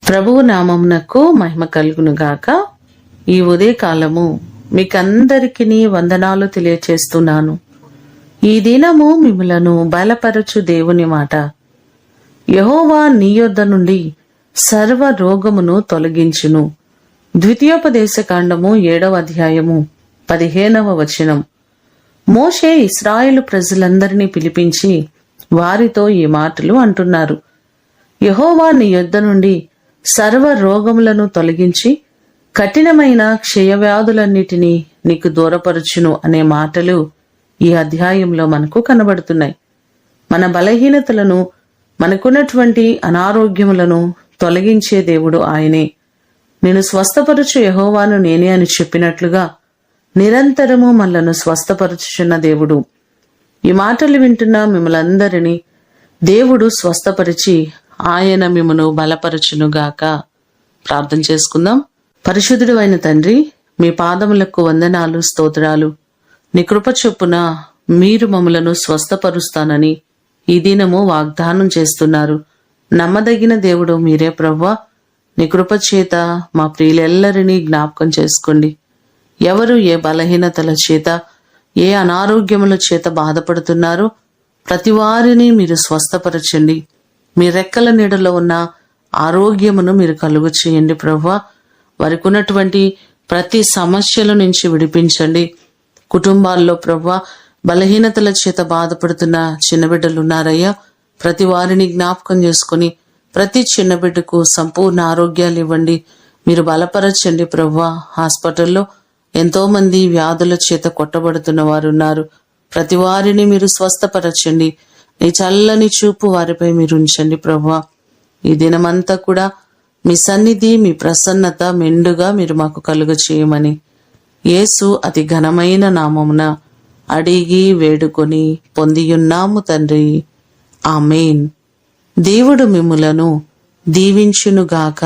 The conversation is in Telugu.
ప్రభువు నామమునకు మహిమ కలుగును గాక. ఈ ఉదయకాలము మీకందరికీ వందనాలు తెలియచేస్తున్నాను. ఈ దినము మిమ్ములను బలపరచు దేవుని మాట. యెహోవా నీ యొద్ద నుండి సర్వ రోగమును తొలగించును. ద్వితీయోపదేశకాండము 7వ అధ్యాయము 15వ వచనం. మోషే ఇశ్రాయేలు ప్రజలందరినీ పిలిపించి వారితో ఈ మాటలు అంటున్నారు. యెహోవా నీ యొద్ద నుండి సర్వ రోగములను తొలగించి కఠినమైన క్షయవ్యాధులన్నిటినీ నీకు దూరపరచును అనే మాటలు ఈ అధ్యాయంలో మనకు కనబడుతున్నాయి. మన బలహీనతలను, మనకున్నటువంటి అనారోగ్యములను తొలగించే దేవుడు ఆయనే. నేను స్వస్థపరచు యెహోవాను నేనే అని చెప్పినట్లుగా నిరంతరము మనలను స్వస్థపరచుచున్న దేవుడు. ఈ మాటలు వింటున్న మిమ్మల్ందరినీ దేవుడు స్వస్థపరిచి ఆయన మిమ్మను బలపరచునుగాక. ప్రార్థన చేసుకుందాం. పరిశుద్ధుడు అయిన తండ్రి, మీ పాదములకు వందనాలు, స్తోత్రాలు. నీ కృప చొప్పున మీరు మమ్మలను స్వస్థపరుస్తానని ఈ దినము వాగ్దానం చేస్తున్నారు. నమ్మదగిన దేవుడు మీరే ప్రభువా. నీ కృప చేత మా ప్రియులెల్లరినీ జ్ఞాపకం చేసుకోండి. ఎవరు ఏ బలహీనతల చేత, ఏ అనారోగ్యముల చేత బాధపడుతున్నారో ప్రతి వారిని మీరు స్వస్థపరచండి. మీ రెక్కల నీడలో ఉన్న ఆరోగ్యమును మీరు కలుగు చేయండి ప్రభువా. వారికి ఉన్నటువంటి ప్రతి సమస్యల నుంచి విడిపించండి. కుటుంబాల్లో ప్రభువా బలహీనతల చేత బాధపడుతున్న చిన్న బిడ్డలు ఉన్నారయ్యా. ప్రతి వారిని జ్ఞాపకం చేసుకుని ప్రతి చిన్న బిడ్డకు సంపూర్ణ ఆరోగ్యాలు ఇవ్వండి. మీరు బలపరచండి ప్రభువా. హాస్పిటల్లో ఎంతో మంది వ్యాధుల చేత కొట్టబడుతున్న వారు ఉన్నారు. ప్రతి వారిని మీరు స్వస్థపరచండి. నీ చల్లని చూపు వారిపై మీరు ఉంచండి ప్రభువా. ఈ దినమంతా కూడా మీ సన్నిధి, మీ ప్రసన్నత మెండుగా మీరు మాకు కలుగ చేయమని యేసు అతి ఘనమైన నామమున అడిగి వేడుకొని పొందియున్నాము తండ్రి. ఆమేన్. దేవుడు మిమ్ములను దీవించునుగాక.